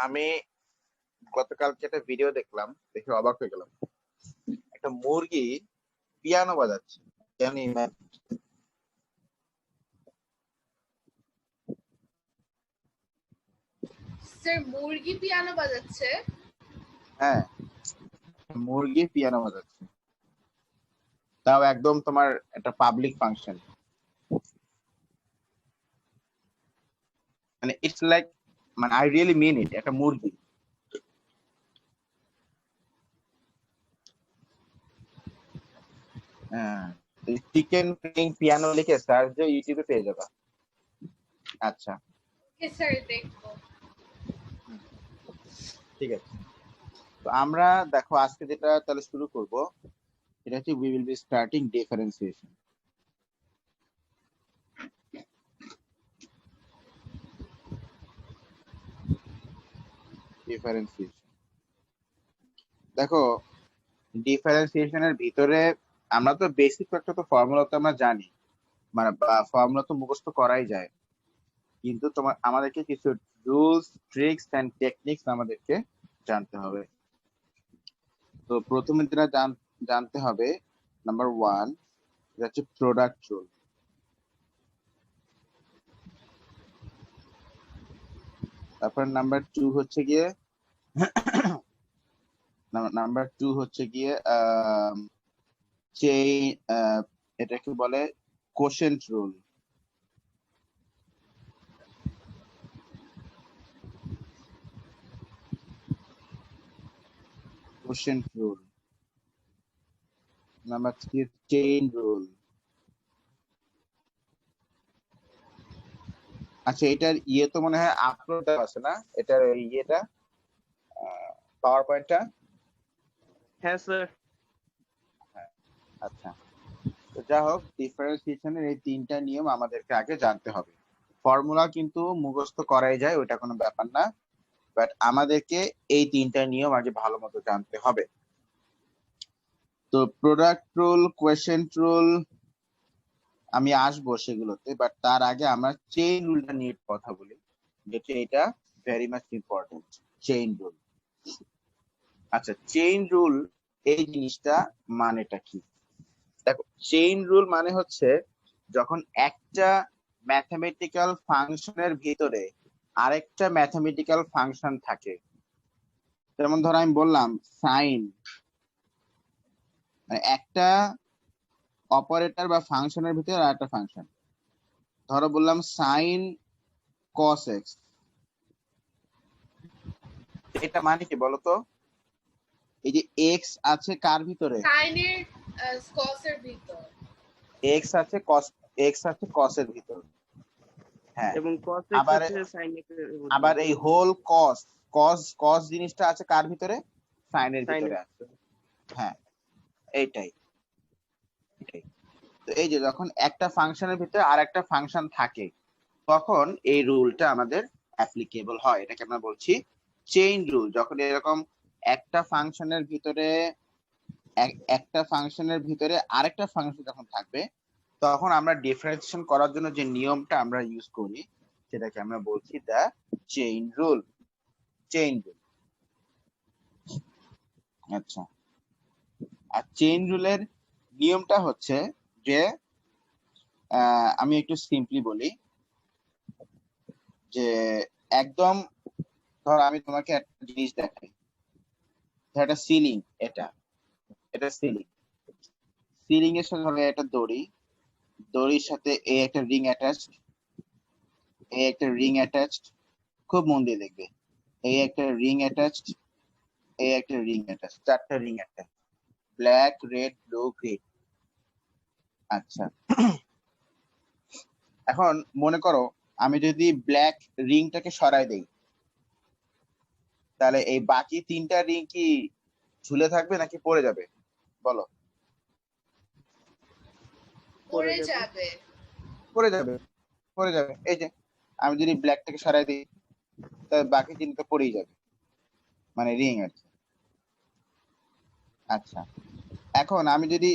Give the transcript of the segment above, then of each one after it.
আমি গতকালকে একটা ভিডিও দেখলাম, দেখে অবাক হয়ে গেলাম। একটা মুরগি পিয়ানো বাজাচ্ছে। জানি না। স্যার মুরগি পিয়ানো বাজাচ্ছে? হ্যাঁ, মুরগি পিয়ানো বাজাচ্ছে, তাও একদম তোমার একটা পাবলিক ফাংশন। মানে ইটস লাইক, মানে আই রিয়েলি মিন ইট। একটা মুরগি। হ্যাঁ, চিকেন প্লেইং পিয়ানো লিখে সার্চ দিয়ে ইউটিউবে পেয়ে যাবা। আচ্ছা, ওকে স্যার, দেখবো। ঠিক আছে। তো আমরা দেখো আজকে যেটা তাহলে শুরু করব, এটা হচ্ছে we will be starting differentiation. Differentiation দেখো, ডিফারেন্সিয়েশনের ভিতরে আমরা তো বেসিক একটা তো ফর্মুলা তো আমরা জানি, মানে ফর্মুলা তো মুখস্থ করাই যায়, কিন্তু তোমার আমাদেরকে কিছু রুলস, ট্রিক্স এন্ড টেকনিক্স আমাদেরকে জানতে হবে। তো প্রথমে যেটা জানতে হবে, নাম্বার 1, এটা হচ্ছে প্রোডাক্ট রুল। তারপর নাম্বার 2 হচ্ছে গিয়ে চেইন, এটাকে বলে quotient rule. Quotient rule. Number 3 chain rule. আচ্ছা, এটার ইয়ে তো মনে হয় আপলোড আছে না, এটার ইয়েটা, পাওয়ার পয়েন্টটা? হ্যাঁ স্যার। আচ্ছা, তো যা হোক, ডিফারেন্সিয়েশনের এই 3টা নিয়ম আমাদেরকে আগে জানতে হবে। ফর্মুলা কিন্তু মুখস্থ করাই যায়, ওটা কোনো ব্যাপার না, বাট আমাদেরকে এই 3টা নিয়ম আগে ভালো মতো জানতে হবে। তো প্রোডাক্ট রুল, কোয়েশ্চেন্ট রুল আমি আসবো সেগুলোতে, বাট তার আগে আমরা চেইন রুলটা নিয়ে কথা বলি, যেটা এটা very much important. Chain rule. আচ্ছা, চেইন রুল এই জিনিসটা মানেটা কি? দেখো, চেইন রুল মানে হচ্ছে যখন একটা ম্যাথমেটিক্যাল ফাংশনের ভিতরে আরেকটা ম্যাথমেটিক্যাল ফাংশন থাকে। যেমন ধরো আমি বললাম সাইন, মানে একটা অপারেটর বা ফাংশনের ভিতরে আরেকটা ফাংশন। ধরো বললাম সাইন কস এক্স, এটা মানে কি বলতো? এই যে এক্স আছে কার ভিতরে? সাইনের কসের ভিতর। এক্স আছে কস, এক্স আছে কসের ভিতর। হ্যাঁ, এবং cos x আবার আছে sin x এর ভিতরে। আবার এই হোল কস, কস কস জিনিসটা আছে কার ভিতরে? সাইনের ভিতরে আছে। হ্যাঁ, এইটাই এটাই। তো এই যে যখন একটা ফাংশনের ভিতরে আরেকটা ফাংশন থাকে, তখন এই রুলটা আমাদের অ্যাপ্লিকেবল হয়। এটাকে আমরা বলছি চেইন রুল। যখন এরকম একটা ফাংশনের ভিতরে আরেকটা ফাংশন যখন থাকবে, তখন আমরা ডিফারেন্সিয়েশন করার জন্য যে নিয়মটা আমরা ইউজ করি, সেটাকে আমরা বলছি দা চেইন রুল। Chain rule. আচ্ছা, আর চেইন রুলের নিয়মটা হচ্ছে যে, আমি একটু সিম্পলি বলি যে, একদম ধর আমি তোমাকে একটা জিনিস দেখাই, একটা সিলিং, এটা এটা সিলিং। সিলিং এর সাথে ধরো একটা দড়ি, দড়ির সাথে এই একটা রিং অ্যাটাচড, এই একটা রিং অ্যাটাচড, খুব মন দিয়ে দেখবে, এই একটা রিং অ্যাটাচড, এই একটা রিং অ্যাটাচড, 4টা ring attached, black, red, blue, green. আচ্ছা, এখন মনে করো আমি যদি ব্ল্যাক রিংটাকে সরাই দেই, তাহলে এই বাকি 3টা রিং কি ঝুলে থাকবে নাকি পড়ে যাবে? বলো। পড়ে যাবে। পড়ে যাবে, পড়ে যাবে। এই যে আমি যদি ব্ল্যাকটাকে সরাই দিই, তাহলে বাকি 3টা পড়েই যাবে, মানে রিং আর কি। আচ্ছা, এখন আমি যদি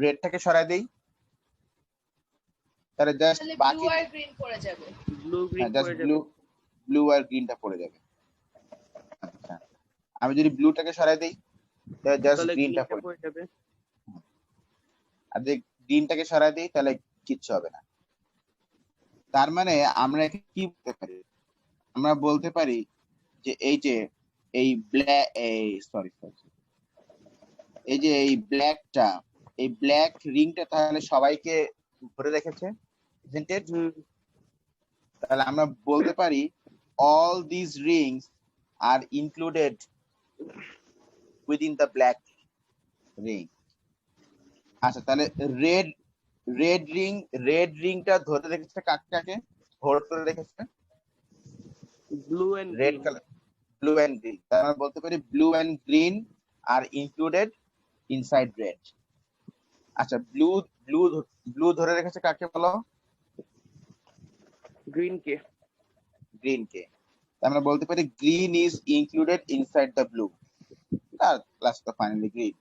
রেডটাকে সরাই দেই, তাহলে জাস্ট তাহলে বাকি ব্লু আর গ্রিন পড়ে যাবে। ব্লু গ্রিন জাস্ট পড়ে যাবে। ব্লু, ব্লু আর গ্রিনটা পড়ে যাবে। আমি যদি ব্লুটাকে সরাই দিই তাহলে জাস্ট তাহলে গ্রিনটা গ্রিনটা পড়ে যাবে। আর যদি গ্রিনটাকে সরাই দিই তাহলে কিচ্ছু হবে না। তার মানে আমরা এখানে কি বলতে পারি? আমরা বলতে পারি যে এই ব্ল্যাক এই সরি এই যে এই ব্ল্যাক রিংটা তাহলে সবাইকে ধরে রেখেছে, isn't it? হুম, তাহলে আমরা বলতে পারি all these rings are included within the black ring. আচ্ছা তাহলে রেড রিংটা ধরে রেখেছে কাকে হোল্ড করে রেখেছে? Blue and red green. Colour, blue and green. তাহলে আমরা বলতে পারি blue and green are included inside red. আচ্ছা ব্লু ধরে রেখেছে কাকে বলো? গ্রিন কে। গ্রিন কে। আমরা বলতে পারি green is included inside the blue, আর প্লাস দ্য ফাইনালি গ্রিন।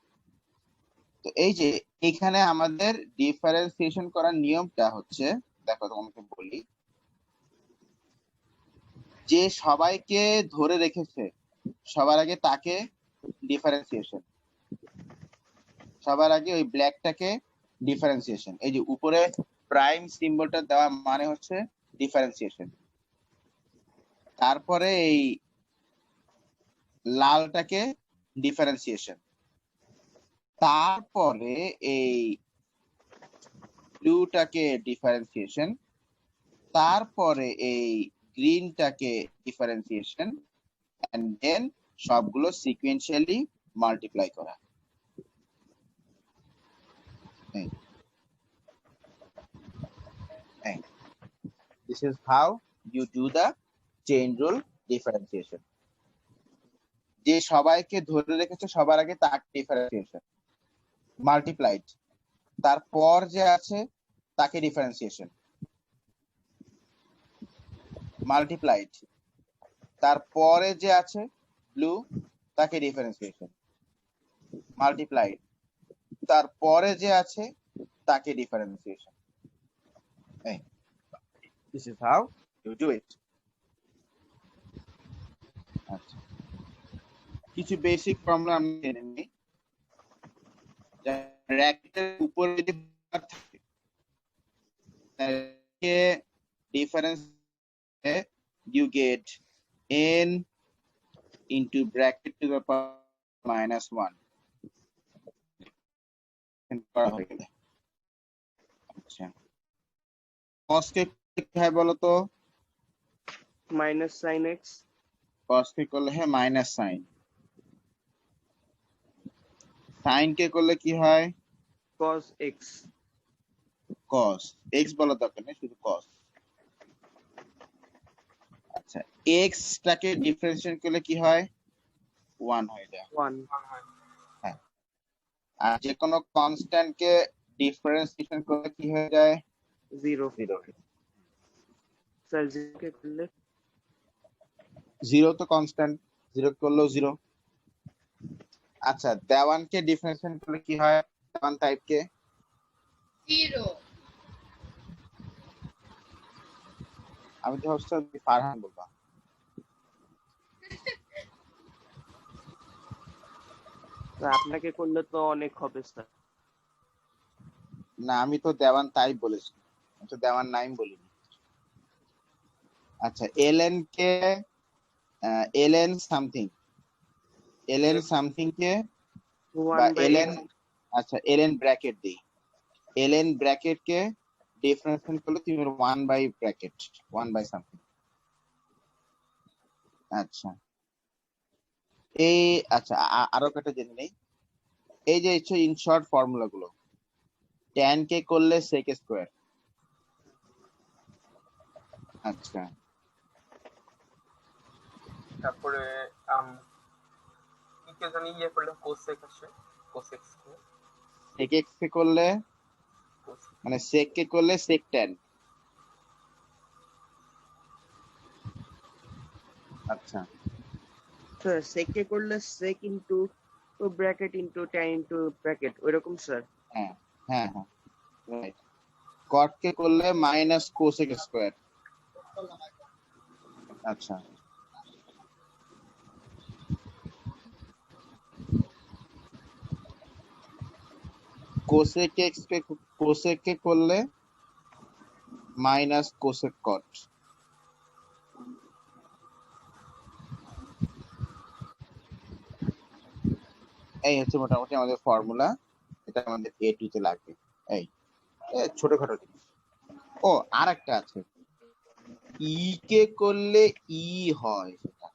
তো এই যে এখানে আমাদের ডিফারেন্সিয়েশন করার নিয়মটা হচ্ছে, দেখো তোমাকে বলি, যে সবাইকে ধরে রেখেছে সবার আগে তাকে ডিফারেন্সিয়েশন, সবার আগে ওই ব্ল্যাকটাকে ডিফারেন্সিয়েশন। এই যে উপরে প্রাইম সিম্বলটা দেওয়া মানে হচ্ছে ডিফারেন্সিয়েশন। তারপরে এই লালটাকে ডিফারেন্সিয়েশন, তারপরে এই ব্লুটাকে ডিফারেন্সিয়েশন, তারপরে এই গ্রিনটাকে ডিফারেন্সিয়েশন, এন্ড দেন সবগুলো সিকোয়েন্সিয়ালি মাল্টিপ্লাই করা। This is how you do the chain rule differentiation. যে সবাইকে ধরে রেখেছে সবার আগে তাকে ডিফারেন্সিয়েশন, মাল্টিপ্লাইড, তারপর যে আছে তাকে ডিফারেন্সিয়েশন, মাল্টিপ্লাইড, তারপরে যে আছে ব্লু তাকে ডিফারেন্সিয়েশন, মাল্টিপ্লাইড, তারপরে যে আছে তাকে differentiation. This is how you do it. আচ্ছা, কিছু বেসিক ফর্মুলা আমরা জেনে নিই। ব্র্যাকেটের উপরে যদি বার থাকে তাহলে difference you get n into bracket to the power -1 করা হয়ে গেলে। আচ্ছা cos কে কি হয় বলো তো? Minus sine x. cos কে করলে হয় মাইনাস সাইন, সাইন কে করলে কি হয়? Cos x. cos x বলা দরকার নেই, শুধু cos। আচ্ছা x টাকে ডিফারেন্সিয়েট করলে কি হয়? 1 হয়ে যায়। 1। হ্যাঁ, আর যে কোনো কনস্ট্যান্ট কে ডিফারেন্সিয়েশন করলে কি হয়ে যায়? 0। 0। স্যার 0 কে করলে 0 তো কনস্ট্যান্ট, 0 করলেও 0। আচ্ছা দেওয়ানকে ডিফারেন্সিয়েশন করলে কি হয়? দেওয়ান টাইপ কে 0 আমি তো হচ্ছে ফারহান বলবা। স্যার আপনাকে করলে তো অনেক হবে স্যার। না আমি তো দেওয়ান টাইপ বলেছি, আমি তো দেওয়ান নাইম বলিনি। আচ্ছা এলএন কে এলএন সামথিং কে 1 বা বাই এলএন, আচ্ছা এলএন ব্র্যাকেট দিই, এলএন ব্র্যাকেট কে ডিফারেন্সিয়েট করলে তুমি 1 বাই ব্র্যাকেট 1 বাই সামথিং। আচ্ছা এই আচ্ছা আরো একটা জেনে নেই, এই যে হচ্ছে ইন শর্ট ফর্মুলা গুলো, tan কে করলে sec স্কয়ার। আচ্ছা তারপরে কি কে জানি ইয়ে করলে কোসেক আসে, কোসেক স্কয়ার, sec x কে করলে মানে sec কে করলে sec tan। আচ্ছা স্যার sec কে করলে sec into bracket into tan into bracket ওইরকম স্যার। হ্যাঁ হ্যাঁ হ্যাঁ রাইট। cot কে করলে মাইনাস cosec স্কয়ার। আচ্ছা কোসেক এক্স কে কোসেক কে করলে মাইনাস কোসেক কট। এই হচ্ছে মোটামুটি আমাদের ফর্মুলা, এটা আমাদের A2 তে লাগবে। এই ছোটখাটো জিনিস। ও আর একটা আছে, ই কে করলে ই হয়, সেটা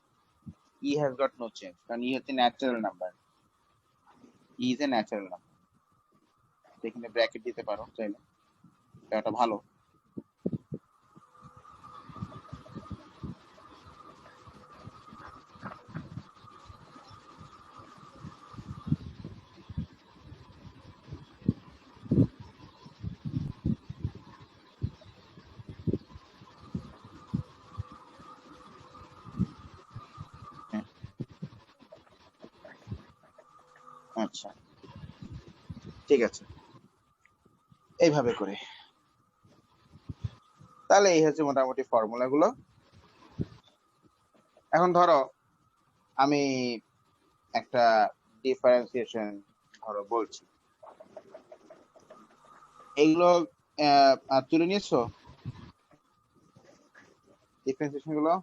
ই হ্যাজ গট নো চেঞ্জ, কারণ ই হচ্ছে natural number, E is a natural number. এখানে ব্র্যাকেট দিতে পারো চাইলে, এটা ভালো। হ্যাঁ, আচ্ছা ঠিক আছে, এইভাবে করে। তাহলে এই হচ্ছে মোটামুটি ফর্মুলা গুলো। এখন ধরো আমি একটা ডিফারেন্সিয়েশন ধরো বলছি, এইগুলো তুলে নিয়েছো ডিফারেন্সিয়েশন গুলো?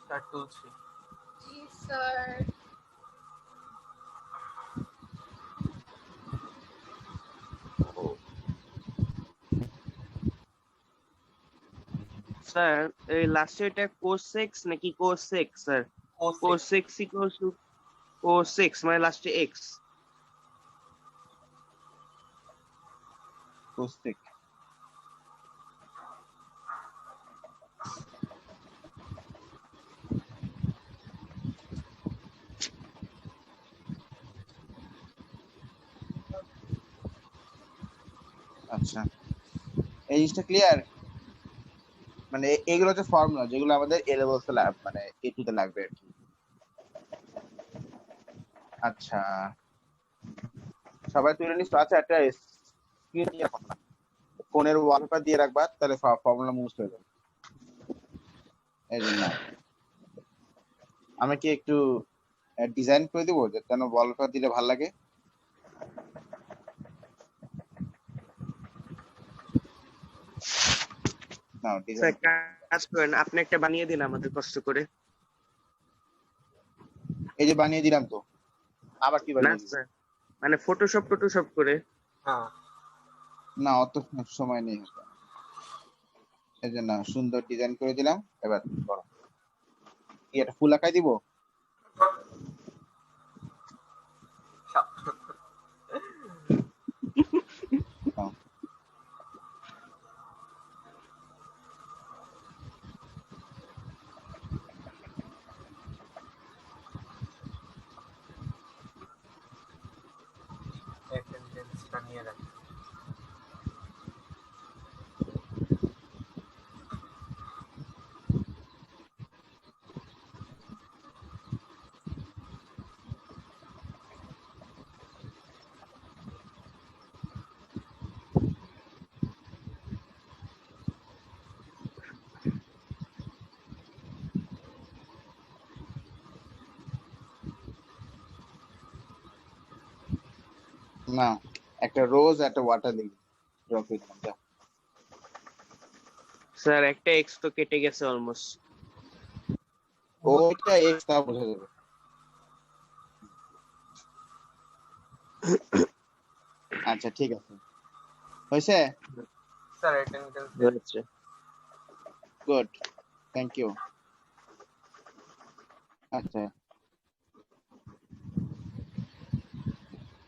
স্যার তুলছি। জি স্যার। স্যার এই লাস্টে এটা কোসেক্স নাকি cosec sir? Cosec cos x equals to cos x মানে লাস্টে এক্স। কোসেক। আচ্ছা, এই জিনিসটা ক্লিয়ার? মানে এইগুলো হচ্ছে ফর্মুলা যেগুলো আমাদের এ লেভেলস মানে A2 তে লাগবে আর কি। আচ্ছা, সবাই তুলে নিস? আচ্ছা, একটা স্ক্রিন দিয়ে রাখো না, ফোনের ওয়ালপেপার দিয়ে রাখবা, তাহলে ফর্মুলা মুছে হয়ে যাবে। এই জন্য আমি কি একটু ডিজাইন করে দিব, যেন ওয়ালপেপার দিলে ভালো লাগে। না, স্যার ডিজাইন কাজ করেন, আপনি একটা বানিয়ে দিন আমাদের কষ্ট করে। এই যে বানিয়ে দিলাম তো, আবার কি না বানিয়ে দিব? স্যার, মানে ফটোশপ করে। হ্যাঁ না, অত সময় নেই, এই জন্য সুন্দর ডিজাইন করে দিলাম। এবার করো, কি একটা ফুল আঁকাই দিব? হ্যাঁ। অ্যাটেন্ডেন্সটা নিয়ে রাখি। না, একটা রোজ একটা ওয়াটার লিলি ড্র করে দিলাম, যা। স্যার একটা এক্স তো কেটে গেছে অলমোস্ট। ওইটা এক্স, তা বোঝা যাবে। আচ্ছা ঠিক আছে, হয়েছে? স্যার অ্যাটেন্ডেন্স হচ্ছে। Good, thank you. আচ্ছা,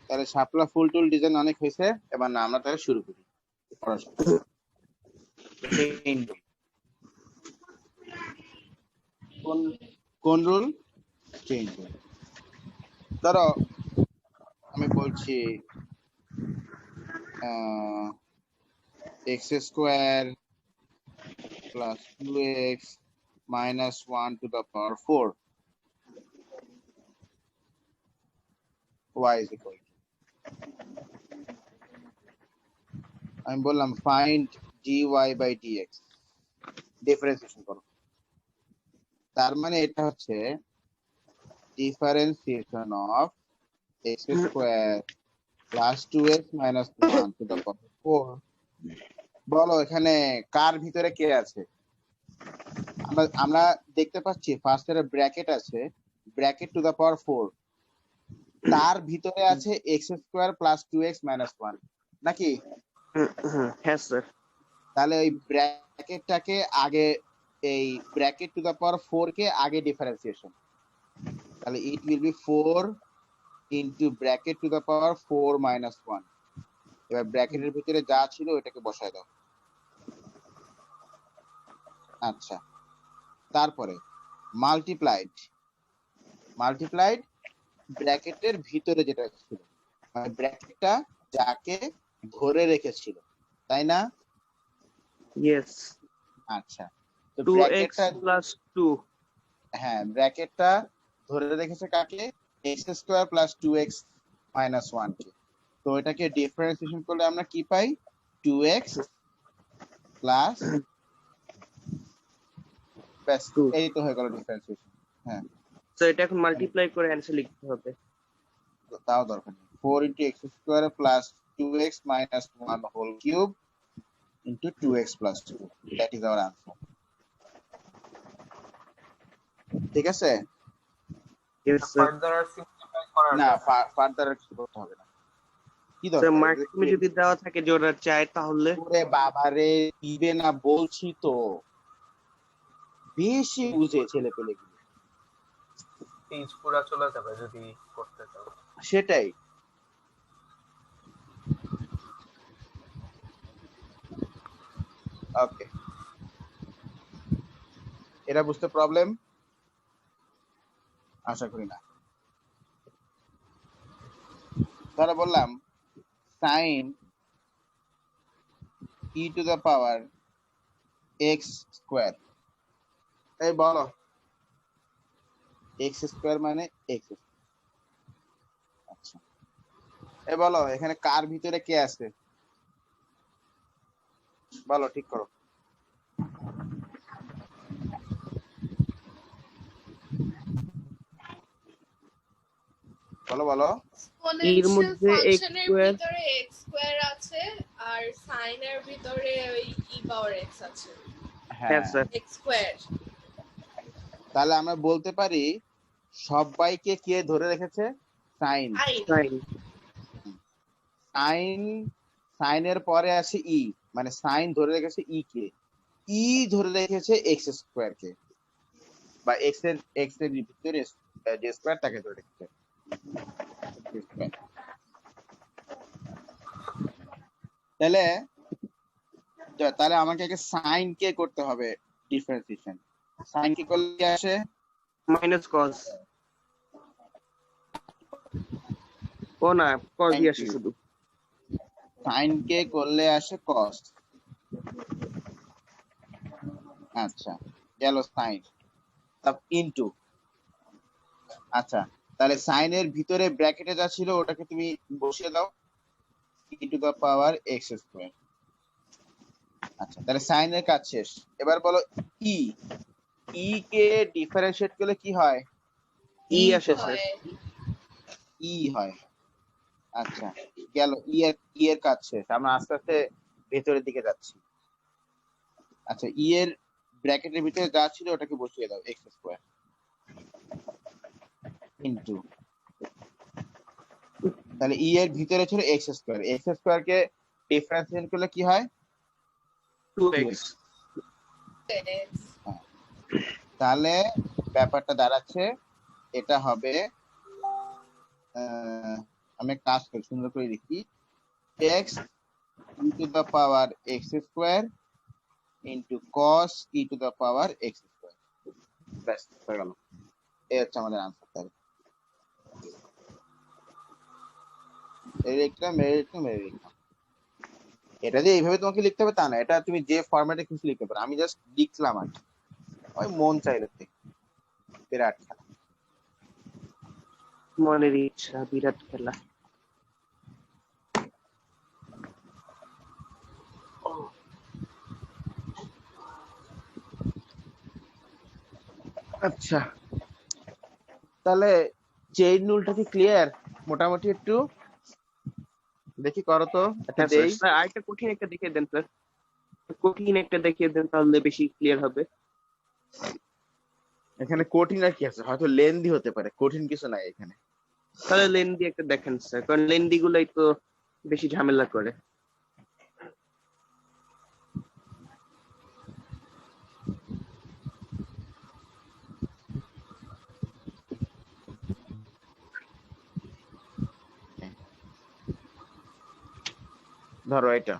তাহলে শাপলা ফুল টুল ডিজাইন অনেক হয়েছে, এবার না আমরা তাহলে শুরু করি পড়াশোনা। কোন কোন রুল? Change rule. ধরো আমি বলছি x square plus 2x minus 1 to the power 4, y is equal to, আমি বললাম find dy by dx, differentiation করো। তার মানে এটা হচ্ছে differentiation of x square plus 2x minus 1 two the পাওয়ার 4। বলো এখানে কার ভিতরে কে আছে? আমরা আমরা দেখতে পাচ্ছি ফার্স্ট এর ব্র্যাকেট আছে, ব্র্যাকেট টু দ্য পাওয়ার 4, তার ভিতরে আছে x square plus 2x minus 1 নাকি? হ্যাঁ স্যার। তাহলে ওই ব্র্যাকেটটাকে আগে, এই ব্র্যাকেট টু দ্য পাওয়ার 4 কে আগে ডিফারেন্সিয়েশন, তাহলে it will be 4 into bracket two the power 4 minus 1। এবার ব্র্যাকেটের ভিতরে যা ছিল ওটাকে বসায় দাও। আচ্ছা, তারপরে মাল্টিপ্লাইড ব্র্যাকেটের ভিতরে যেটা ছিল, মানে ব্র্যাকেটটা যাকে ধরে রেখেছিল, তাই না? ইয়েস। আচ্ছা, তো 2x ব্র্যাকেটটা, প্লাস 2। হ্যাঁ ব্র্যাকেটটা ধরে রেখেছে কাকে? x square plus 2x minus 1 কে। তো এটাকে ডিফারেন্সিয়েশন করলে আমরা কি পাই? 2x প্লাস, ব্যাস 2। এই তো হয়ে গেল ডিফারেন্সিয়েশন। হ্যাঁ, তো এটা এখন মাল্টিপ্লাই করে অ্যান্সার লিখতে হবে। তো তাও দরকার নেই। 4 into x square plus 2x minus 1 whole cube into 2x plus 2, that is our answer. ঠিক আছে? Yes sir. ফার্দার আর সিম্পলিফাই করা না, যায় না। ফার্দার কিছু করতে হবে না। কি স্যার দরকার? মার্কসে যদি দেওয়া থাকে যে ওরা চায় তাহলে ওরে বাবারে, দিবে না বলছি তো, বেশি বুঝে ছেলে পেলে গুলো। পেজ পুরা চলে যাবে যদি করতে চাও। সেটাই। ওকে, এটা বুঝতে প্রবলেম? আশা করি না। ধরো বললাম sign E to the power x square, এই বলো এক্স স্কোয়ার মানে এক্স। আচ্ছা, এই বলো এখানে কার ভিতরে কে আছে? বলো, ঠিক করো। বলো বলো। এর এক্সপোনেনশিয়াল মধ্যে x ফাংশনের স্কয়ার ভিতরে x স্কয়ার আছে আর সাইনের ভিতরে ওই e পাওয়ার x আছে। হ্যাঁ হ্যাঁ, স্যার। x square. তাহলে আমরা বলতে পারি সবাইকে কে ধরে রেখেছে? সাইন। সাইন। সাইনের পরে আছে ই, মানে সাইন ধরে রেখেছে ই কে, ই ধরে রেখেছে এক্স স্কোয়ার কে, বা এক্স এর ভিতরে যে স্কোয়ার তাকে ধরে রেখেছে। তাহলে তাহলে আমাকে আগে সাইন কে করতে হবে ডিফারেন্সিয়েশন। সাইন কে করলে কি আসে? Minus cos. ও না, কসই আসে শুধু। সাইন কে করলে আসে কস। আচ্ছা, গেল সাইন, তারপর ইনটু। আচ্ছা, তাহলে সাইনের ভিতরে ব্র্যাকেটে যা ছিল ওটাকে তুমি বসিয়ে দাও, e to the power x square. আচ্ছা, তাহলে সাইনের কাজ শেষ। এবার বলো ই, ই কে ডিফারেন্সিয়েট করলে কি হয়? ই আসে স্যার। ই হয়। আচ্ছা, গেল ই এর কাজ শেষ। আমরা আস্তে আস্তে ভেতরের দিকে যাচ্ছি। আচ্ছা, ই এর ব্র্যাকেটের ভিতরে যা ছিল ওটাকে বসিয়ে দাও, এক্স স্কোয়ার ইনটু, তাহলে ই এর ভিতরে ছিল এক্স স্কোয়ার, এক্স স্কোয়ার কে ডিফারেন্সিয়েট করলে কি হয়? 2x। তাহলে ব্যাপারটা দাঁড়াচ্ছে, এটা হবে, আমি কাজ করি সুন্দর করে লিখি, x E to the power x square into cos E to the power x square. ব্যাস হয়ে গেল, এই হচ্ছে আমাদের আনসার। তাহলে এটা যে এইভাবে তোমাকে লিখতে হবে তা না, এটা তুমি যে ফরম্যাটে কিছু লিখতে পারো, আমি জাস্ট লিখলাম আর কি, ওই মন চাইলে থেকে। বিরাট খেলা। মনের ইচ্ছা, বিরাট খেলা। আচ্ছা, তাহলে চেইন রুলটা কি ক্লিয়ার? মোটামুটি একটু দেখি করো তো একটা হ্যাঁ স্যার, দেই। স্যার আরেকটা কঠিন একটা দেখিয়ে দেন স্যার, কঠিন একটা দেখিয়ে দেন তাহলে বেশি ক্লিয়ার হবে। এখানে কঠিন আর কি আছে, হয়তো লেন্দি হতে পারে, কঠিন কিছু নাই এখানে। তাহলে লেন্দি একটা দেখেন স্যার, কারণ লেন্দি গুলাই তো বেশি ঝামেলা করে। ধরো এটা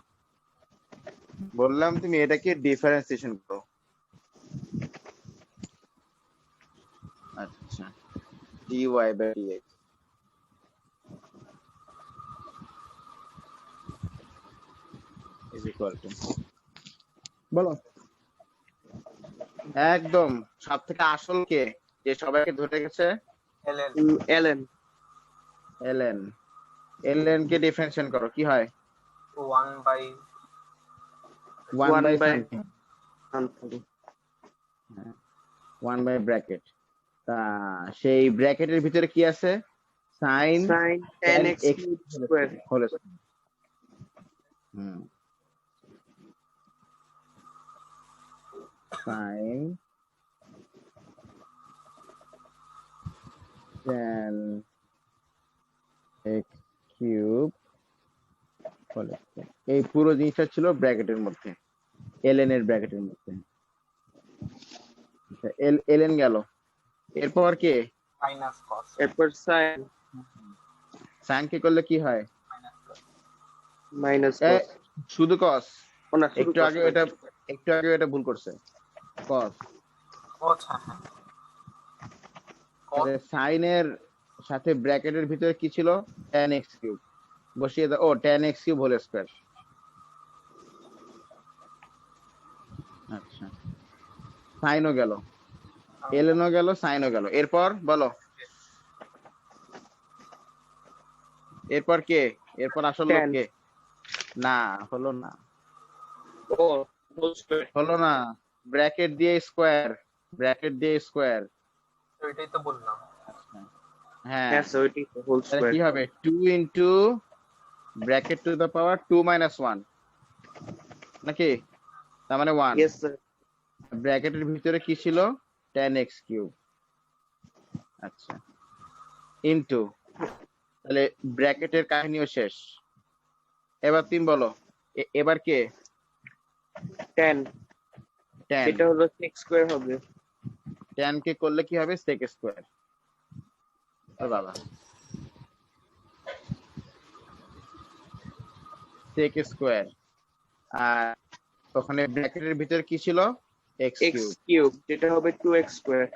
বললাম, তুমি এটাকে ডিফারেন্সিয়েশন করো। আচ্ছা, dy by dx is equal to, বলো একদম সব থেকে আসল কে, যে সবাইকে ধরে গেছে? LN LN ln। ln কে ডিফারেন্সিয়েশন করো, কি হয়? 1 by 1 by by something, 1 by bracket. তা সেই ব্র্যাকেটের ভিতরে কি আছে? sin sin 10x square. Whole square. sin 10x cube whole square. এই পুরো জিনিসটা ছিল ব্র্যাকেটের মধ্যে, ln এর ব্র্যাকেটের মধ্যে। ln গেল, এরপর কে? মাইনাস কস এরপর sin sin কে করলে কি হয়? মাইনাস এ, cos। শুধু cos। ও না, শুধু একটু cos আগে নয়। এটা ভুল করছে, cos। আচ্ছা হ্যাঁ cos সাইন এর সাথে ব্র্যাকেটের ভিতরে কি ছিল? tan x কিউব বসিয়ে দাও। ও tan x cube whole square. আচ্ছা, সাইনও গেল, lnও গেল, সাইনও গেল। এরপর বলো, এরপর কে? এরপর আসল লোক tan কে? না, হলো না, ও হোল স্কয়ার। হলো না। ব্র্যাকেট দিয়ে স্কয়ার, ব্র্যাকেট দিয়ে স্কয়ার। তো এটাই তো বললাম। হ্যাঁ, হ্যাঁ স্যার, ওইটাই হোল তাহলে স্কয়ার। কি হবে? 2 into bracket two the power 2 minus 1 নাকি? তার মানে 1। Yes sir. ব্র্যাকেটের ভিতরে কি ছিল? tan x cube. আচ্ছা, ইনটু, তাহলে ব্র্যাকেটের কাহিনীও শেষ। এবার তুমি বলো, এবার কে? tan tan। এটা হলো sec স্কয়ার হবে। tan কে করলে কি হবে? sec square. ও বাবা, sec স্কয়ার। আর ওখানে ব্র্যাকেটের ভিতরে কি ছিল? x x cube. কিউব যেটা হবে 2x স্কয়ার।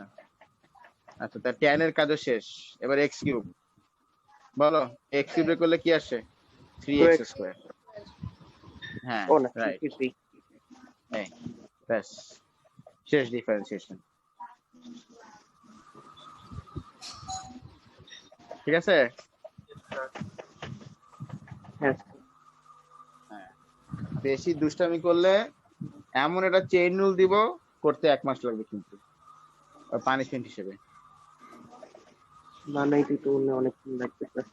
আচ্ছা, তা tan এর কাজও শেষ। এবার x কিউব বলো, x কিউব করলে কি আসে? 3x 2x square. হ্যাঁ ও না, রাইট, 3 এই ব্যাস, শেষ ডিফারেন্সিয়েশন। ঠিক আছে? হ্যাঁ হ্যাঁ, বেশি দুষ্টামি করলে এমন একটা চেইন রুল দিব, করতে 1 মাস লাগবে কিন্তু, পানিশমেন্ট হিসেবে। বানাইতে তো অনেক লাগবে স্যার।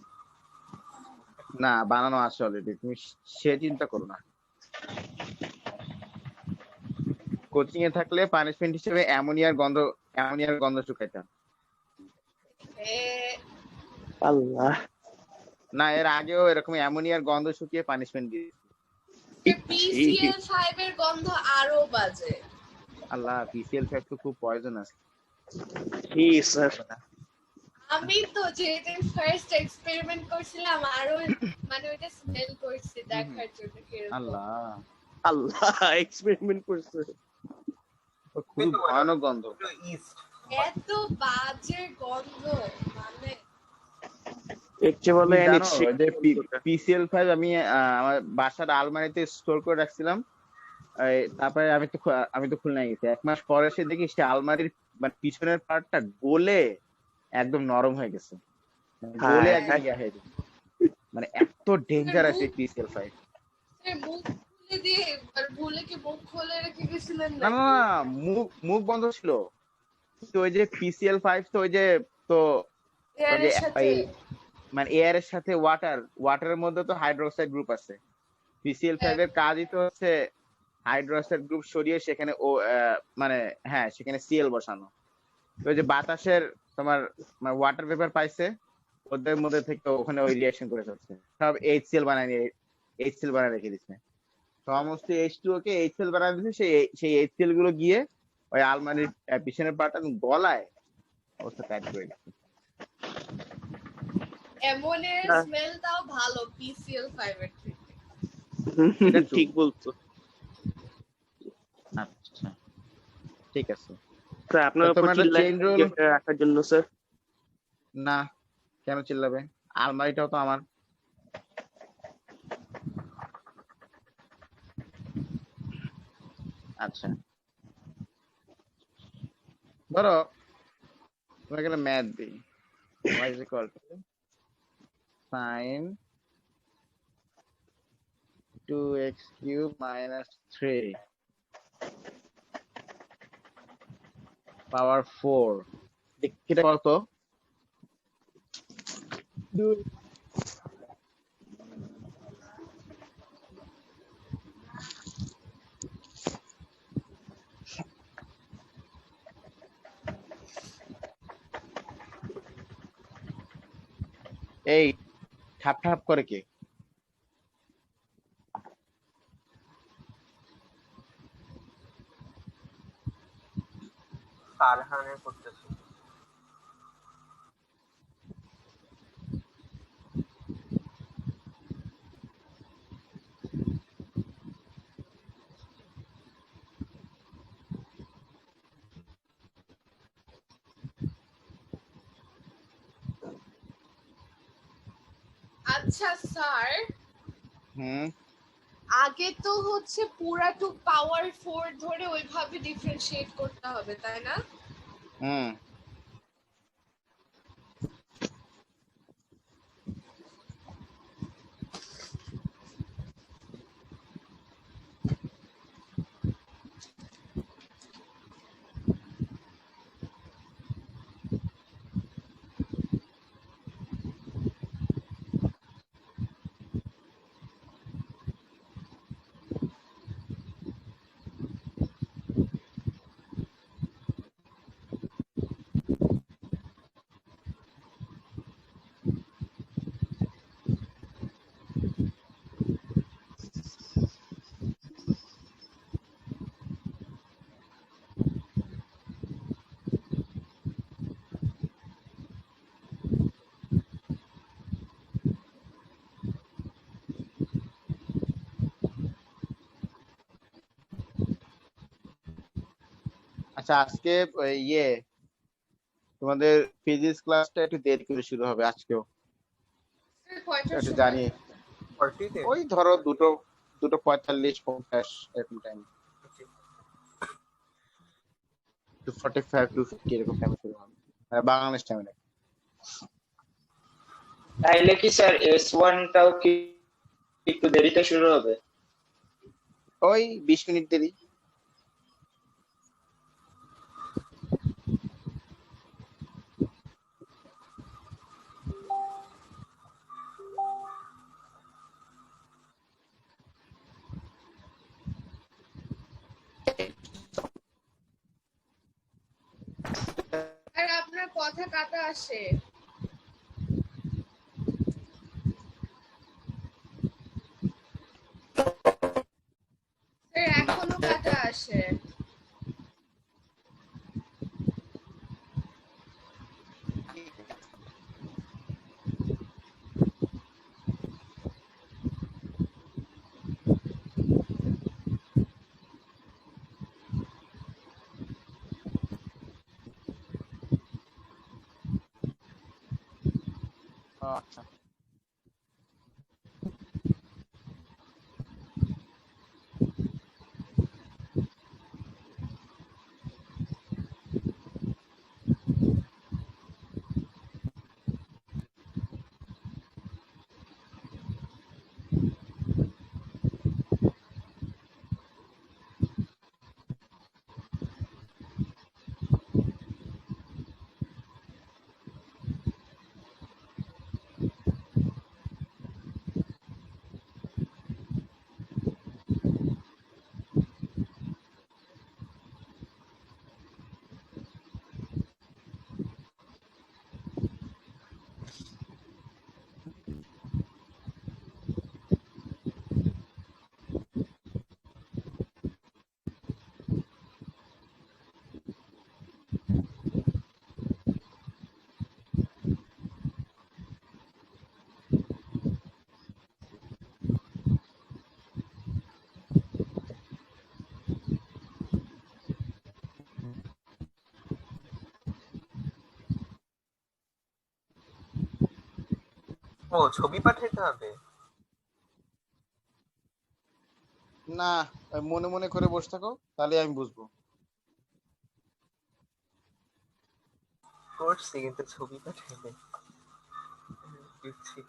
না, বানানো আছে অলরেডি, তুমি সে চিন্তা করো না। কোচিং এ থাকলে পানিশমেন্ট হিসেবে অ্যামোনিয়ার গন্ধ শুকাইতাম। এ আল্লাহ, না, এর আগেও এরকম অ্যামোনিয়ার গন্ধ শুকিয়ে পানিশমেন্ট দিয়েছি। PCL5 এর গন্ধ আরো বাজে। আল্লাহ, PCL5 তো খুব পয়জনাস। জি স্যার। আমি তো যেদিন ফার্স্ট এক্সপেরিমেন্ট করছিলাম আরো মানে ওইটা স্মেল করছি দেখার জন্য কিরকম। আল্লাহ, আল্লাহ এক্সপেরিমেন্ট করছে। খুব ভয়ানক গন্ধ। ইস্ট এত বাজে গন্ধ মানে এর চেয়ে বলে তুমি জানো NH6 যে PCL5 আমি আমার বাসার আলমারিতে স্টোর করে রাখছিলাম। তারপরে আমি তো খুলনায় গেছি, 1 মাস পরে এসে দেখি সে আলমারির মানে পিছনের পার্টটা গলে একদম নরম হয়ে গেছে, গলে একদম ইয়া হয়ে গেছে। মানে এত ডেঞ্জারাস এই PCL5। মুখ খুলে দিয়ে আর ভুলে কি মুখ খুলে রেখে গেছিলেন না না? না না, মুখ বন্ধ ছিল। তো ওই যে PCL5 তো ওই যে তো ওই যে এর সাথে মানে এয়ার এর সাথে ওয়াটারের মধ্যে তো হাইড্রোক্সাইড গ্রুপ আছে। PCl5 এর কাজই তো হচ্ছে হাইড্রোক্সাইড গ্রুপ সরিয়ে সেখানে ও মানে হ্যাঁ সেখানে Cl বসানো। তো ওই যে বাতাসের তোমার ওয়াটার পেপার পাইছে, ওদের মধ্যে থেকে ওখানে ওই রিঅ্যাকশন করে ফেলছে, সব HCl বানায় রেখে দিচ্ছে। সমস্ত H2O কে HCl বানায় দিচ্ছে, সেই HCl গুলো গিয়ে ওই আলমারির পিছনের পার্ট গলায় অবস্থা টাইট করে দিচ্ছে। অ্যামোনিয়ার হ্যাঁ। স্মেলটাও ভালো PCl5 এর থেকে। এটা true। ঠিক বলছো আচ্ছা ঠিক আছে। স্যার, আপনার তো উপর তোমার চিল্লাই চেইন রোল রাখার জন্য স্যার। না, কেন চিল্লাবে? আলমারিটাও তো আমার। আচ্ছা ধরো তোমাকে একটা ম্যাথ দিই, y is equal to sin 2x cube minus 3 power 4। এটা কত? এই ঠাপ ঠাপ করে কে? ফারহানে করতেছে। আচ্ছা স্যার, হুম আগে তো হচ্ছে পুরা টু পাওয়ার 4 ধরে ওইভাবে ডিফারেন্সিয়েট করতে হবে তাই না? হুম আচ্ছা আজকে তোমাদের ফিজিক্স ক্লাসটা একটু দেরি করে শুরু হবে আজকেও, স্যার কয়টার একটু সময়? জানি। 40 তে? ওই ধরো 2:45-50 এরকম টাইম, 2:45-2:50 এরকম টাইমে শুরু হবে বাংলাদেশ টাইমে। তাইলে কি স্যার S1টাও কি একটু দেরিতে শুরু হবে? ওই 20 মিনিট দেরি। আর আপনার কথা কাটা আসে। স্যার এখনো কাটা আসে। আচ্ছা ও ছবি পাঠাইতে হবে। না, ওই মনে মনে করে বসে থাকো, তাহলে আমি বুঝবো। করছি কিন্তু ছবি পাঠাইবে দিচ্ছি।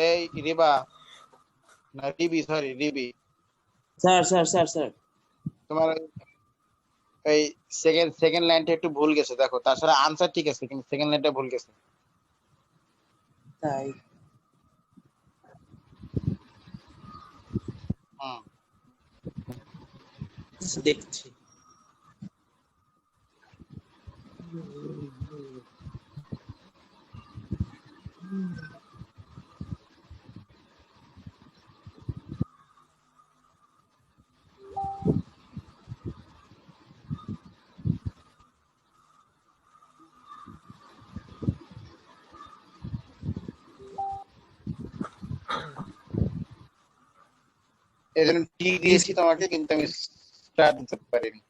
এই রিবা, না Ribi, sorry Ribi, sir sir sir sir তোমার এই সেকেন্ড লাইনটা একটু ভুল গেছে, দেখো। তাছাড়া আনসার ঠিক আছে, কিন্তু সেকেন্ড লাইনটা ভুল গেছে। তাই হুম। দেখছি। এই জন্য টি দিয়েছি তোমাকে, কিন্তু আমি স্টার দিতে পারিনি।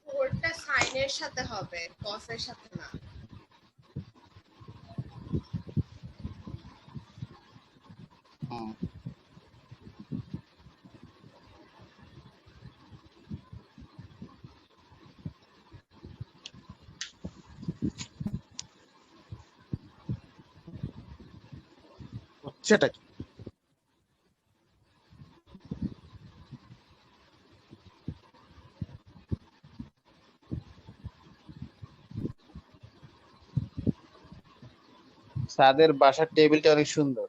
ওরটা সাইনের সাথে হবে, কসের সাথে না। হুম। সেটা কি? সাদের বাসার টেবিলটা অনেক সুন্দর।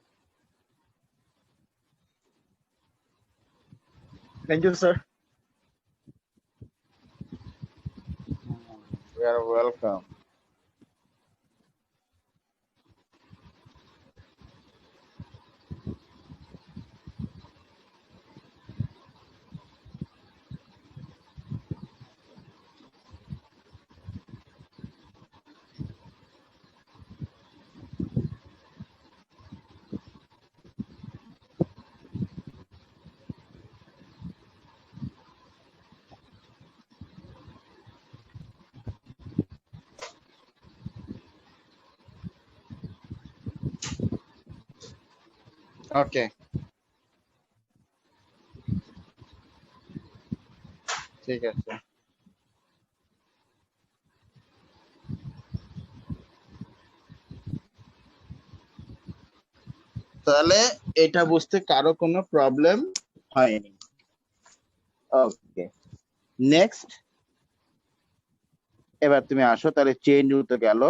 Thank you sir. You are welcome. Okay. ঠিক আছে। তাহলে এটা বুঝতে কারো কোনো প্রবলেম হয়নি। ওকে, নেক্সট। এবার তুমি আসো, তাহলে চেইন রুল তো গেল,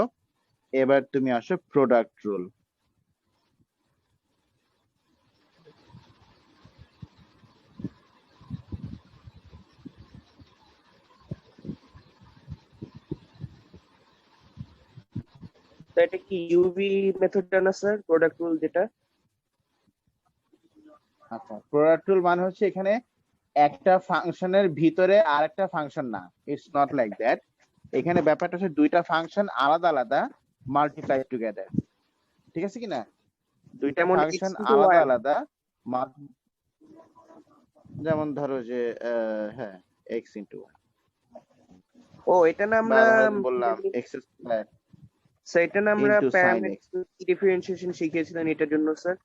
এবার তুমি আসো প্রোডাক্ট রুল। তো এটা কি ইউভি মেথডটা না স্যার, প্রোডাক্ট রুল যেটা? আচ্ছা, প্রোডাক্ট রুল মানে হচ্ছে এখানে একটা ফাংশনের ভিতরে আরেকটা ফাংশন না, ইটস নট লাইক দ্যাট। এখানে ব্যাপারটা হচ্ছে দুইটা ফাংশন আলাদা আলাদা মাল্টিপ্লাই টুগেদার, ঠিক আছে কিনা? দুইটা যেমন ফাংশন x into আলাদা y। আলাদা, যেমন ধরো যে হ্যাঁ, এক্স ইন্টু ওয়াই, ও এটা না বা আমরা বললাম এক্স স্কয়ার সেটা না আমরা into sine x. Parametric differentiation শিখিয়েছিলেন এটার জন্য স্যার।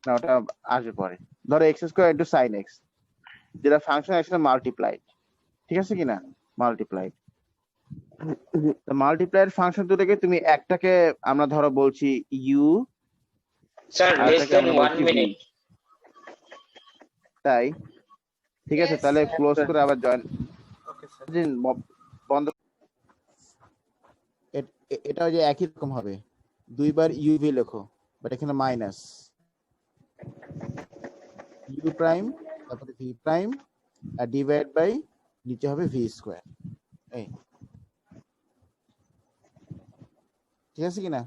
না, ওটা আসবে পরে। ধরো x square into sine x, যেটা ফাংশন আসলে মাল্টিপ্লাইড, ঠিক আছে কিনা? মাল্টিপ্লাইড। তো মাল্টিপ্লাইড ফাংশন দুটোকে তুমি একটাকে আমরা ধরো বলছি ইউ, Sir, আর less এটাকে than আমরা 1 বলছি ভি। minute. তাই ঠিক আছে, Yes, তাহলে sir. ক্লোজ করে আবার জয়েন ওকে স্যার। বন্ধ এটা ওই যে একই রকম হবে, দুইবার ইউভি লেখো, বাট এখানে মাইনাস ইউ প্রাইম, তারপরে ভি প্রাইম, আর ডিভাইড বাই নিচে হবে ভি স্কোয়ার। এই ঠিক আছে কিনা?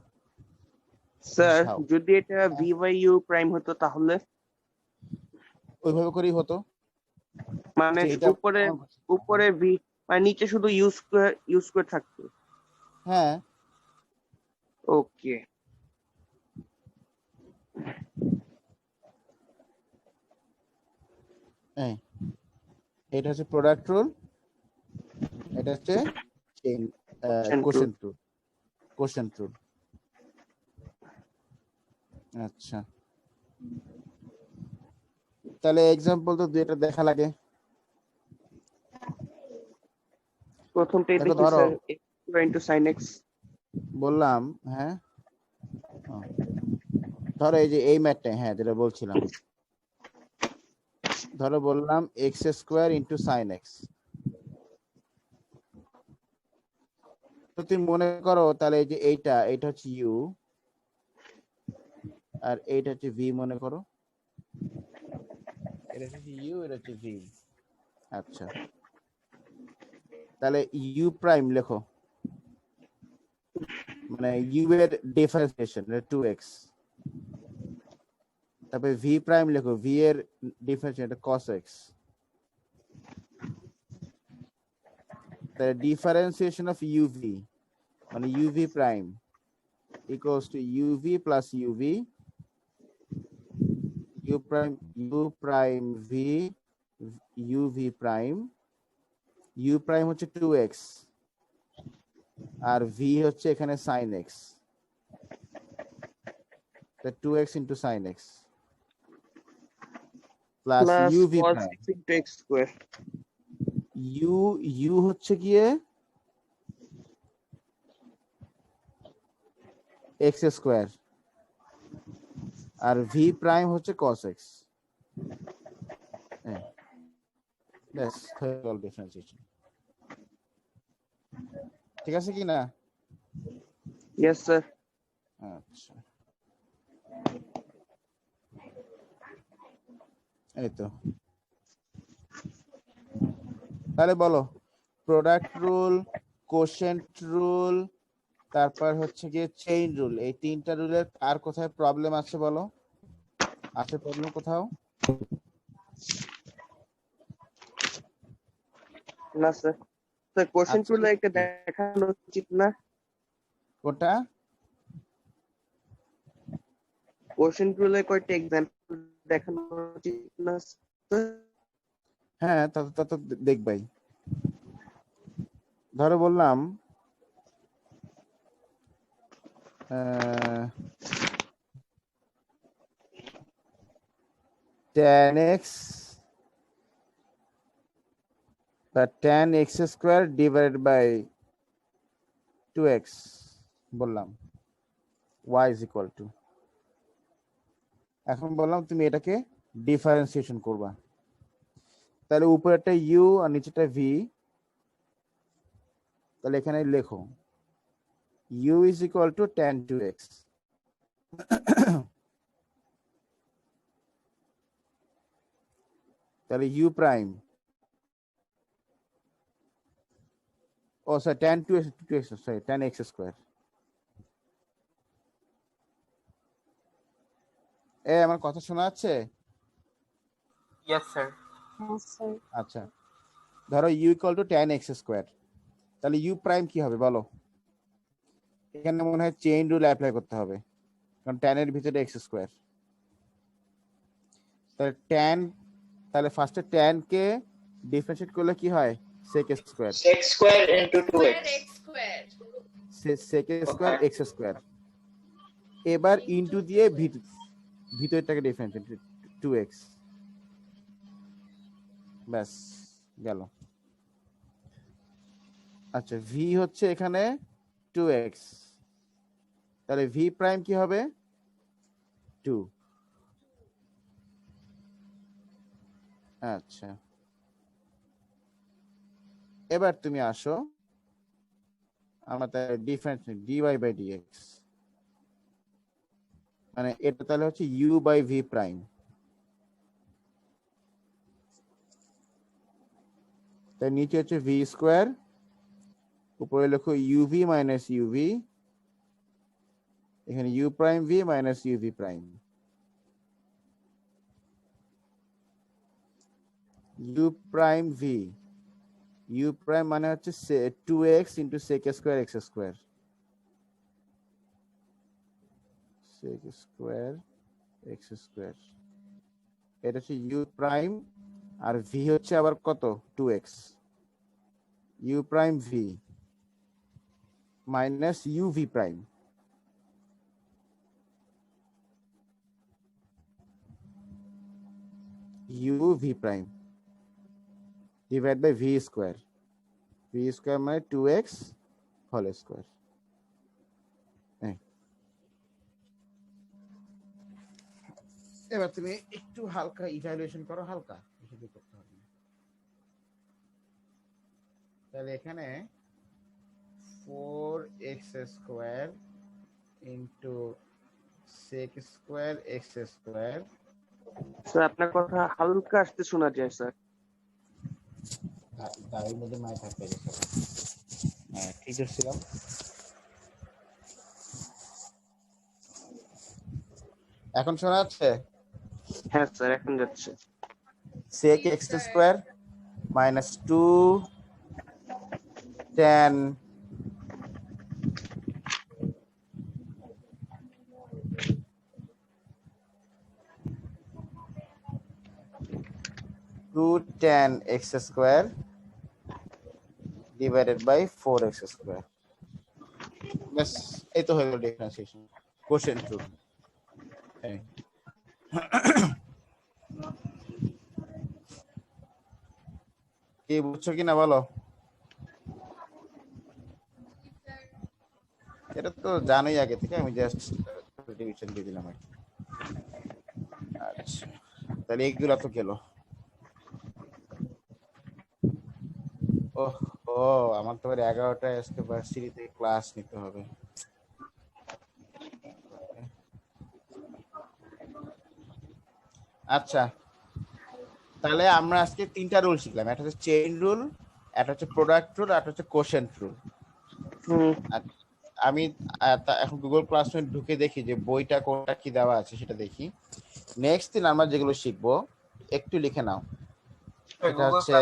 Sir How? যদি এটা ভি বাই ইউ প্রাইম হতো তাহলে ওইভাবে করেই হতো, মানে যে এটা উপরে উপরে ভি মানে নিচে শুধু ইউ স্কোয়ার থাকতো। হ্যাঁ ওকে এই এটা হচ্ছে প্রোডাক্ট রুল, এটা হচ্ছে কোশ্চেন রুল, কোশ্চেন রুল। আচ্ছা, তাহলে এক্সাম্পল তো দুইটা দেখা লাগে। প্রথমটাই দেখো দেখি ধরো, sir x square into sin x। বললাম হ্যাঁ, ও, ধরো এই যে এই ম্যাথটা, হ্যাঁ যেটা বলছিলাম, ধরো বললাম x square into sine x. তো তুমি মনে করো তাহলে এই যে এইটা হচ্ছে ইউ, আর এইটা হচ্ছে ভি মনে করো, এটা হচ্ছে ইউ, এটা হচ্ছে ভি। আচ্ছা, তাহলে ইউ প্রাইম লেখো, মানে ইউ এর ডিফারেন্সিয়েশন 2x, তারপরে ভি প্রাইম লেখো, ভি এর ডিফারেন্সিয়েশন cos x, তাহলে ডিফারেন্সিয়েশন অফ ইউভি মানে UV prime equals to UV plus UV, you prime V, UV prime, you prime হচ্ছে 2x, আর ভি হচ্ছে এখানে sin x, তা 2x into sin x plus plus UV cos prime, x into x square. U হচ্ছে গিয়ে X square, আর V prime হচ্ছে cos x। হ্যাঁ, ব্যাস হয়ে গেল ডিফারেন্সিয়েশন। ঠিক আছে কি না? Yes sir. আচ্ছা, এই তো, তাহলে বলো প্রোডাক্ট রুল, কোশেন্ট রুল, তারপর হচ্ছে গিয়ে চেইন রুল, এই তিনটা রুলের আর কোথায় প্রবলেম আছে বলো? আছে প্রবলেম কোথাও? না স্যার, স্যার কোশ্চেন আছে টুলে কি? একটা দেখানো উচিত না? কোনটা? কোশ্চেন টুলে কয়টা এক্সাম্পল দেখানো উচিত না স্যার? হ্যাঁ, তা তো দেখবাই। ধরো বললাম tan x বা tan x square divided by 2x, বললাম y ইজ ইকুয়াল টু, এখন বললাম তুমি এটাকে ডিফারেন্সিয়েশন করবা, তাহলে উপরেরটা u আর নিচেটা v, তাহলে এখানে লেখো u is equal to tan 2x, তাহলে u প্রাইম, ও sir tan 2x, sorry tan x square. আমার কথা শোনা যাচ্ছে? Yes sir. আচ্ছা, ধরো u equal to tan x square, তাহলে u প্রাইম কি হবে বলো? এখানে মনে হয় চেইন রুল অ্যাপ্লাই করতে হবে, কারণ tan এর ভিতরে x স্কোয়ার, তাহলে tan, তাহলে ফার্স্টে tan কে ডিফারেন্সিয়েট করলে কি হয়? sec square, X square into square 2x. X square. sec square Okay. x square, এবার ইনটু দিয়ে ভিতরটাকে ডিফারেন্সিয়েট 2x, ব্যাস গেল। আচ্ছা, v হচ্ছে এখানে 2x, তাহলে v প্রাইম কি হবে? 2। আচ্ছা, এবার তুমি আসো, আমরা তাহলে ডিফারেন্স ডিওয়াই বাই ডিএক্স, মানে এটা তাহলে হচ্ছে ইউ বাই ভি প্রাইম। তাই নিচে হচ্ছে ভি স্কোয়ার, উপরে লেখো ইউভি মাইনাস ইউভি, এখানে you prime V minus UV prime. You prime V, you prime মানে হচ্ছে 2x into sec square x square, sec square x square, এটা হচ্ছে ইউ প্রাইম। আর ভি হচ্ছে আবার কত 2x, U prime V minus UV prime, UV prime divide by V square, V square মানে 2x whole square. এবার তুমি একটু হালকা ইভ্যালুয়েশন করো, হালকা বেশি দূর করতে হবে না। তাহলে এখানে 4x square into sec square x square. Sir আপনার কথা হালকা আসতে শোনা যায় স্যার। তার মধ্যে মাই থাকতে গেছে। হ্যাঁ ঠিক ছিলাম। এখন শোনা যাচ্ছে? হ্যাঁ স্যার এখন যাচ্ছে। sec x square minus 2 tan 2 tan x square divided by 4x square. ব্যাস এই তো হলো ডিফারেন্সিয়েশন কোশ্চেন ট্রু। কি বুঝছো কিনা বলো? এটা তো জানোই আগে থেকে, আমি জাস্ট রিভিশন দিয়ে দিলাম আর কি। আচ্ছা তাহলে এইগুলো তো গেল। ও আমার তো 11টায় আজকে ভার্সিটিতে ক্লাস নিতে হবে। আচ্ছা তাহলে আমরা আজকে 3টা রুল শিখলাম, একটা হচ্ছে চেইন রুল, একটা হচ্ছে প্রোডাক্ট রুল, আর একটা হচ্ছে কোশেন্ট রুল। আমি এখন গুগল ক্লাসরুমে ঢুকে দেখি যে বইটা কোনটা কি দেওয়া আছে সেটা দেখি। নেক্সট দিন আমরা যেগুলো শিখবো একটু লিখে নাও। এটা হচ্ছে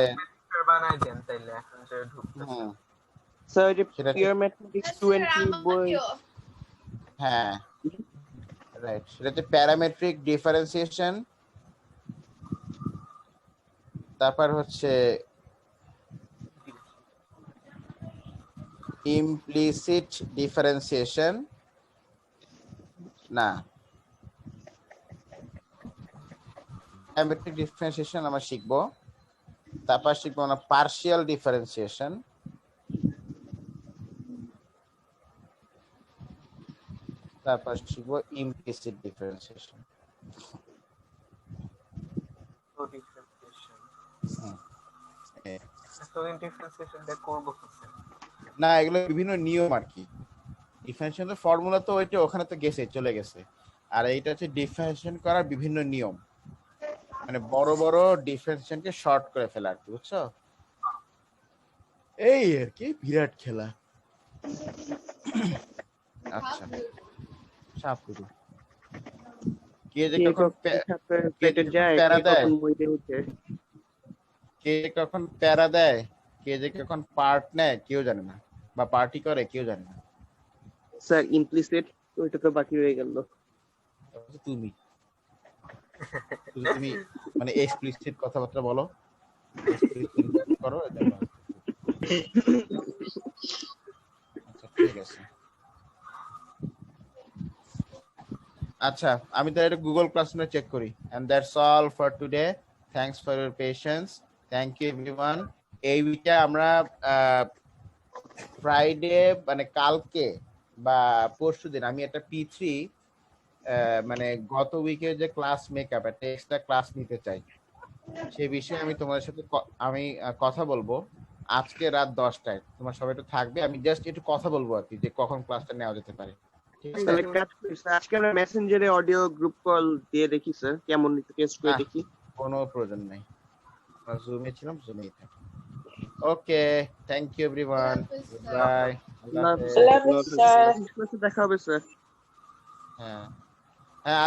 বানাই দেন তাইলে এখন যে ঢুকতেছে। স্যার যে সেটা পিওর ম্যাথমেটিক্স 20 বই। হ্যাঁ রাইট, সেটা হচ্ছে প্যারামেট্রিক ডিফারেন্সিয়েশন, তারপর হচ্ছে ইমপ্লিসিট ডিফারেন্সিয়েশন, না প্যারামেট্রিক ডিফারেন্সিয়েশন আমরা শিখবো। তারপর শিখবো না পার্শিয়াল ডিফারেন্সিয়েশন, তারপর শিখবো ইমপ্লিসিট ডিফারেন্সিয়েশন। তো ডিফারেন্সিয়েশন তো ডিফারেন্সিয়েশনটা করব কিসে? না এগুলো বিভিন্ন নিয়ম আর কি। ডিফারেন্সিয়েশনের ফর্মুলা তো ওইটা ওখানে তো গেছে, চলে গেছে। আর এইটা হচ্ছে ডিফারেন্সিয়েশন করার বিভিন্ন নিয়ম, মানে বড় বড় ডিফারেন্সিয়েশনকে শর্ট করে ফেলা আর কি, বুঝছো? এই আর কি বিরাট খেলা। আচ্ছা সাপুরু কে যে কখন পেটে যায়, প্যারা কে দেয়, কখন বইতে উঠে, কে কখন প্যারা দেয়, কে যে কখন পার্ট নেয় কেউ জানে না, বা পার্টি করে কেউ জানে না। স্যার ইমপ্লিসিট ওইটা তো বাকি রয়ে গেল। তুমি তুমি মানে এক্সপ্লিসিট কথাবার্তা বলো, এক্সপ্লিসিট করো। আচ্ছা ঠিক আছে। আচ্ছা আমি তো এটা গুগল ক্লাসরুমে চেক করি। And that's all for today. Thanks for your patience. Thank you everyone. এই উইকে আমরা ফ্রাইডে মানে কালকে বা পরশুদিন আমি একটা P3 মানে গত উইকের যে ক্লাস মেকআপ একটা এক্সট্রা ক্লাস নিতে চাই। সেই বিষয়ে আমি তোমাদের সাথে আমি কথা বলবো। আজকে রাত 10টায় তোমার সবাই একটু থাকবে, আমি জাস্ট একটু কথা বলবো আর কি যে কখন ক্লাসটা নেওয়া যেতে পারে, ঠিক আছে? তাহলে কাজ করি স্যার, আজকে আমরা মেসেঞ্জারে অডিও গ্রুপ কল দিয়ে দেখি স্যার, কেমন টেস্ট করে না। দেখি। কোনো প্রয়োজন নাই, আমরা জুমে ছিলাম, জুমেই থাকি। ওকে, থ্যাংক ইউ এভরিওয়ান, বাই। আল্লাহ হাফেজ স্যার। দেখা হবে স্যার। হ্যাঁ হ্যাঁ